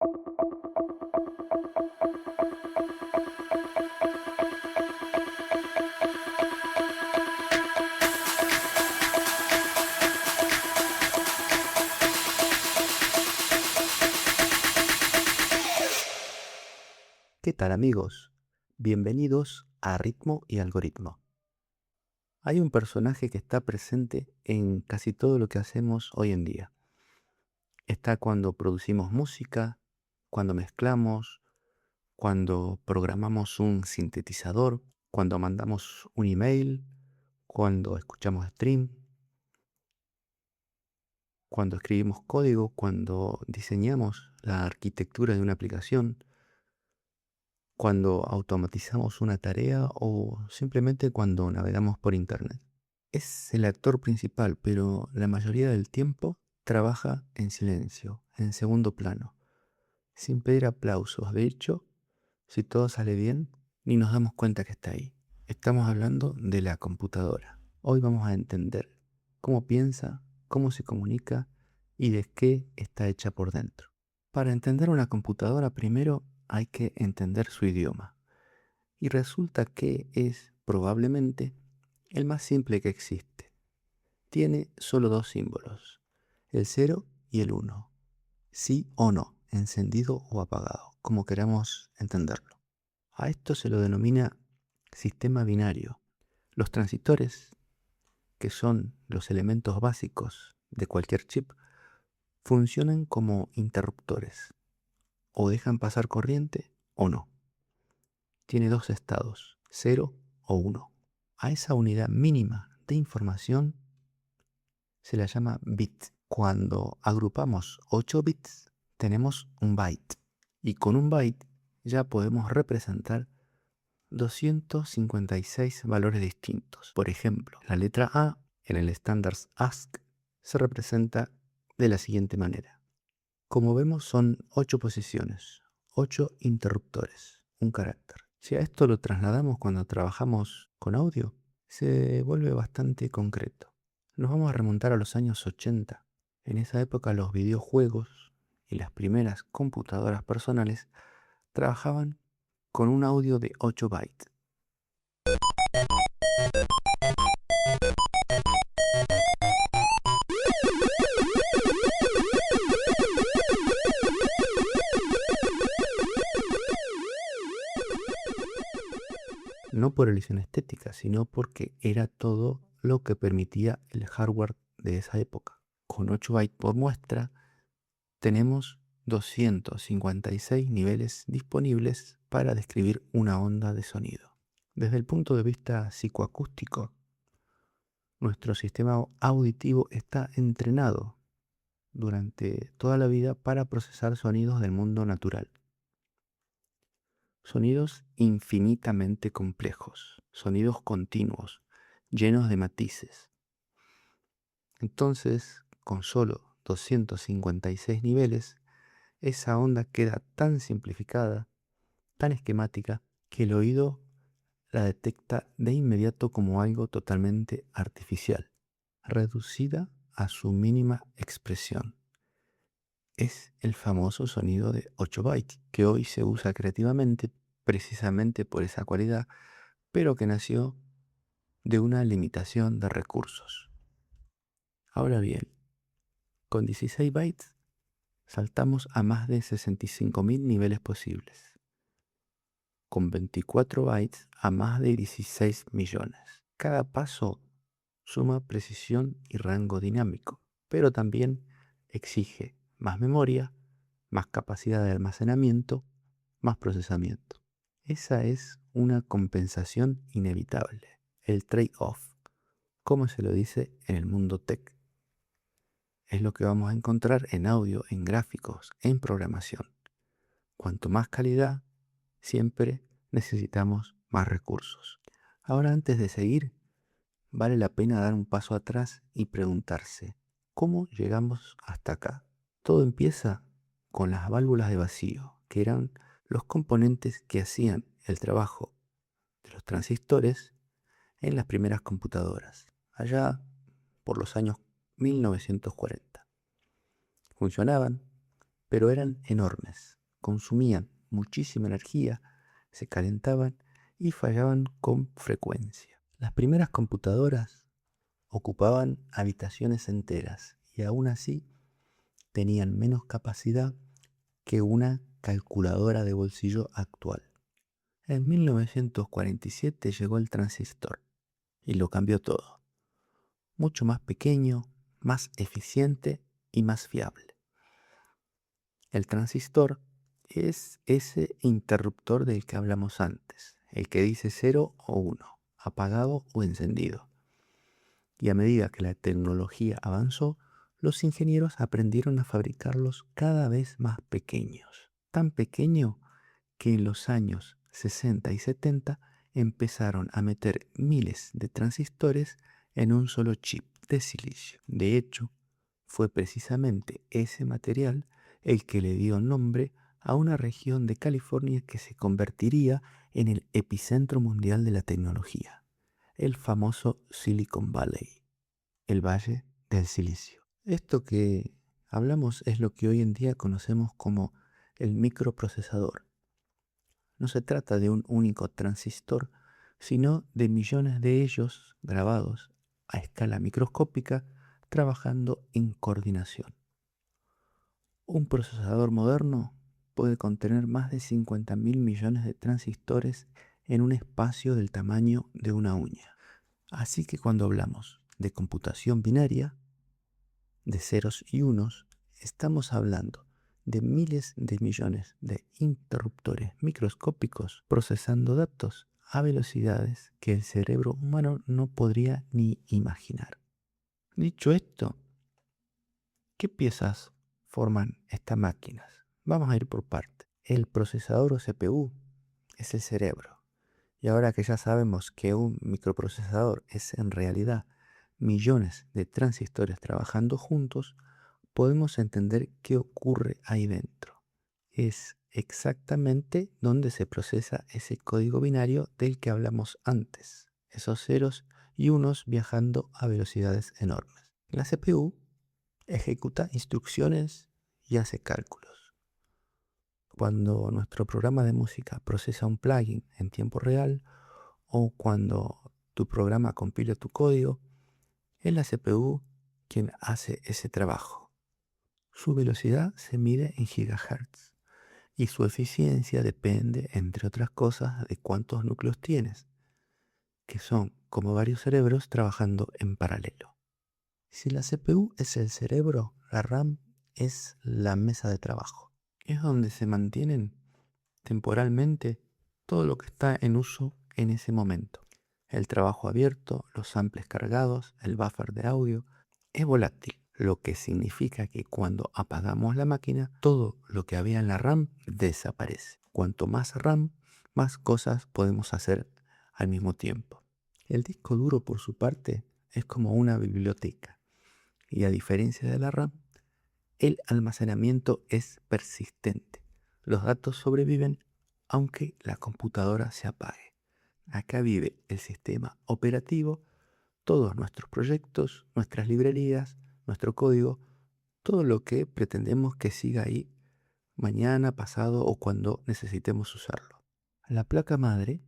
¿Qué tal amigos? Bienvenidos a Ritmo y Algoritmo. Hay un personaje que está presente en casi todo lo que hacemos hoy en día. Está cuando producimos música, cuando mezclamos, cuando programamos un sintetizador, cuando mandamos un email, cuando escuchamos stream, cuando escribimos código, cuando diseñamos la arquitectura de una aplicación, cuando automatizamos una tarea o simplemente cuando navegamos por internet. Es el actor principal, pero la mayoría del tiempo trabaja en silencio, en segundo plano, sin pedir aplausos. De hecho, si todo sale bien, ni nos damos cuenta que está ahí. Estamos hablando de la computadora. Hoy vamos a entender cómo piensa, cómo se comunica y de qué está hecha por dentro. Para entender una computadora, primero hay que entender su idioma. Y resulta que es probablemente el más simple que existe. Tiene solo dos símbolos, el 0 y el 1. Sí o no, encendido o apagado, como queramos entenderlo. A esto se lo denomina sistema binario. Los transistores, que son los elementos básicos de cualquier chip, funcionan como interruptores. O dejan pasar corriente o no. Tiene dos estados, 0 o 1. A esa unidad mínima de información se la llama bit. Cuando agrupamos 8 bits, tenemos un byte. Y con un byte ya podemos representar 256 valores distintos. Por ejemplo, la letra A en el estándar ASC se representa de la siguiente manera. Como vemos, son 8 posiciones, 8 interruptores, un carácter. Si a esto lo trasladamos cuando trabajamos con audio, se vuelve bastante concreto. Nos vamos a remontar a los años 80. En esa época los videojuegos y las primeras computadoras personales trabajaban con un audio de 8 bytes. No por elección estética, sino porque era todo lo que permitía el hardware de esa época. Con 8 bytes por muestra, tenemos 256 niveles disponibles para describir una onda de sonido. Desde el punto de vista psicoacústico, nuestro sistema auditivo está entrenado durante toda la vida para procesar sonidos del mundo natural. Sonidos infinitamente complejos, sonidos continuos, llenos de matices. Entonces, con solo 256 niveles, esa onda queda tan simplificada, tan esquemática, que el oído la detecta de inmediato como algo totalmente artificial, reducida a su mínima expresión. Es el famoso sonido de 8 bytes, que hoy se usa creativamente precisamente por esa cualidad, pero que nació de una limitación de recursos. Ahora bien, con 16 bytes saltamos a más de 65.000 niveles posibles. Con 24 bytes a más de 16 millones. Cada paso suma precisión y rango dinámico, pero también exige más memoria, más capacidad de almacenamiento, más procesamiento. Esa es una compensación inevitable, el trade-off, como se lo dice en el mundo tech. Es lo que vamos a encontrar en audio, en gráficos, en programación. Cuanto más calidad, siempre necesitamos más recursos. Ahora, antes de seguir, vale la pena dar un paso atrás y preguntarse, ¿cómo llegamos hasta acá? Todo empieza con las válvulas de vacío, que eran los componentes que hacían el trabajo de los transistores en las primeras computadoras, allá por los años 1940. Funcionaban, pero eran enormes. consumían muchísima energía, se calentaban y fallaban con frecuencia. Las primeras computadoras ocupaban habitaciones enteras y aún así tenían menos capacidad que una calculadora de bolsillo actual. En 1947 llegó el transistor y lo cambió todo. Mucho más pequeño, más eficiente y más fiable. El transistor es ese interruptor del que hablamos antes, el que dice 0 o 1, apagado o encendido. Y a medida que la tecnología avanzó, los ingenieros aprendieron a fabricarlos cada vez más pequeños. Tan pequeño que en los años 60 y 70 empezaron a meter miles de transistores en un solo chip de silicio. De hecho, fue precisamente ese material el que le dio nombre a una región de California que se convertiría en el epicentro mundial de la tecnología, el famoso Silicon Valley, el Valle del Silicio. Esto que hablamos es lo que hoy en día conocemos como el microprocesador. No se trata de un único transistor, sino de millones de ellos grabados a escala microscópica, trabajando en coordinación. Un procesador moderno puede contener más de 50.000 millones de transistores en un espacio del tamaño de una uña. Así que cuando hablamos de computación binaria, de ceros y unos, estamos hablando de miles de millones de interruptores microscópicos procesando datos a velocidades que el cerebro humano no podría ni imaginar. Dicho esto, ¿qué piezas forman estas máquinas? Vamos a ir por partes. El procesador o CPU es el cerebro. Y ahora que ya sabemos que un microprocesador es en realidad millones de transistores trabajando juntos, podemos entender qué ocurre ahí dentro. Es exactamente donde se procesa ese código binario del que hablamos antes, esos ceros y unos viajando a velocidades enormes. La CPU ejecuta instrucciones y hace cálculos. Cuando nuestro programa de música procesa un plugin en tiempo real o cuando tu programa compila tu código, es la CPU quien hace ese trabajo. Su velocidad se mide en gigahertz y su eficiencia depende, entre otras cosas, de cuántos núcleos tienes, que son como varios cerebros trabajando en paralelo. Si la CPU es el cerebro, la RAM es la mesa de trabajo. Es donde se mantienen temporalmente todo lo que está en uso en ese momento. El trabajo abierto, los samples cargados, el buffer de audio, es volátil, lo que significa que cuando apagamos la máquina, todo lo que había en la RAM desaparece. Cuanto más RAM, más cosas podemos hacer al mismo tiempo. El disco duro, por su parte, es como una biblioteca. Y a diferencia de la RAM, el almacenamiento es persistente. Los datos sobreviven aunque la computadora se apague. Acá vive el sistema operativo, todos nuestros proyectos, nuestras librerías, nuestro código, todo lo que pretendemos que siga ahí mañana, pasado o cuando necesitemos usarlo. La placa madre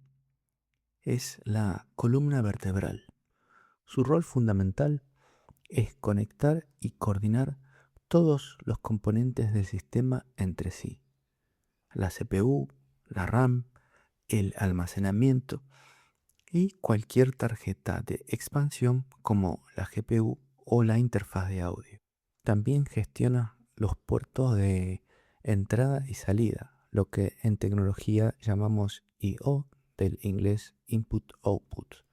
es la columna vertebral. Su rol fundamental es conectar y coordinar todos los componentes del sistema entre sí. La CPU, la RAM, el almacenamiento y cualquier tarjeta de expansión como la GPU o la interfaz de audio. También gestiona los puertos de entrada y salida, lo que en tecnología llamamos I/O, del inglés Input-Output.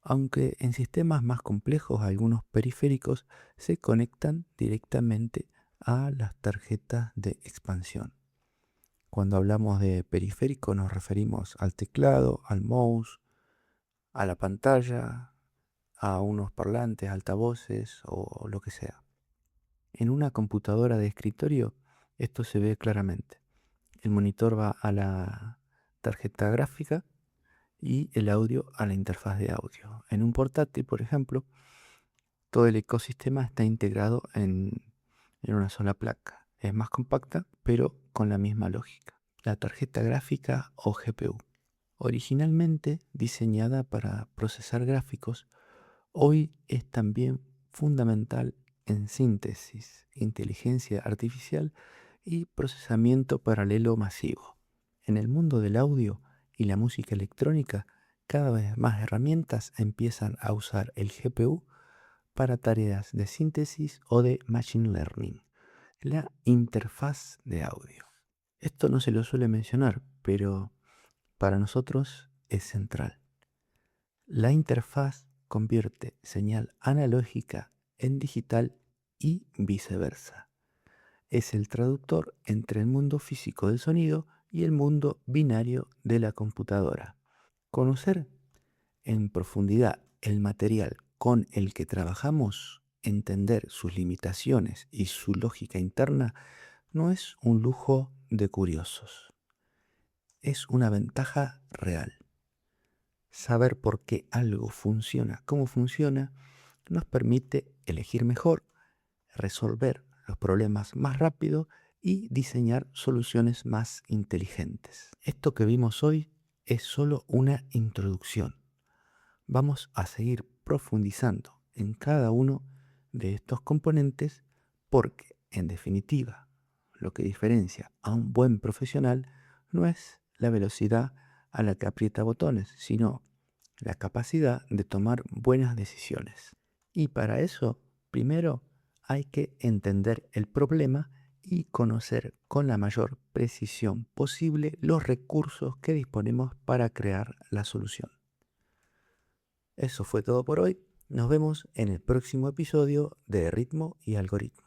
Aunque en sistemas más complejos algunos periféricos se conectan directamente a las tarjetas de expansión. Cuando hablamos de periférico nos referimos al teclado, al mouse, a la pantalla, a unos parlantes, altavoces o lo que sea. En una computadora de escritorio esto se ve claramente. El monitor va a la tarjeta gráfica y el audio a la interfaz de audio. En un portátil, por ejemplo, todo el ecosistema está integrado en una sola placa. Es más compacta, pero con la misma lógica. La tarjeta gráfica o GPU, originalmente diseñada para procesar gráficos, hoy es también fundamental en síntesis, inteligencia artificial y procesamiento paralelo masivo. En el mundo del audio y la música electrónica, cada vez más herramientas empiezan a usar el GPU para tareas de síntesis o de machine learning. La interfaz de audio. Esto no se lo suele mencionar, pero para nosotros es central. La interfaz convierte señal analógica en digital y viceversa. Es el traductor entre el mundo físico del sonido y el mundo binario de la computadora. Conocer en profundidad el material con el que trabajamos, entender sus limitaciones y su lógica interna, no es un lujo de curiosos. Es una ventaja real. Saber por qué algo funciona como funciona nos permite elegir mejor, resolver los problemas más rápido y diseñar soluciones más inteligentes. Esto que vimos hoy es solo una introducción. Vamos a seguir profundizando en cada uno de estos componentes porque, en definitiva, lo que diferencia a un buen profesional no es la velocidad a la que aprieta botones, sino la capacidad de tomar buenas decisiones. Y para eso, primero hay que entender el problema y conocer con la mayor precisión posible los recursos que disponemos para crear la solución. Eso fue todo por hoy. Nos vemos en el próximo episodio de Ritmo y Algoritmo.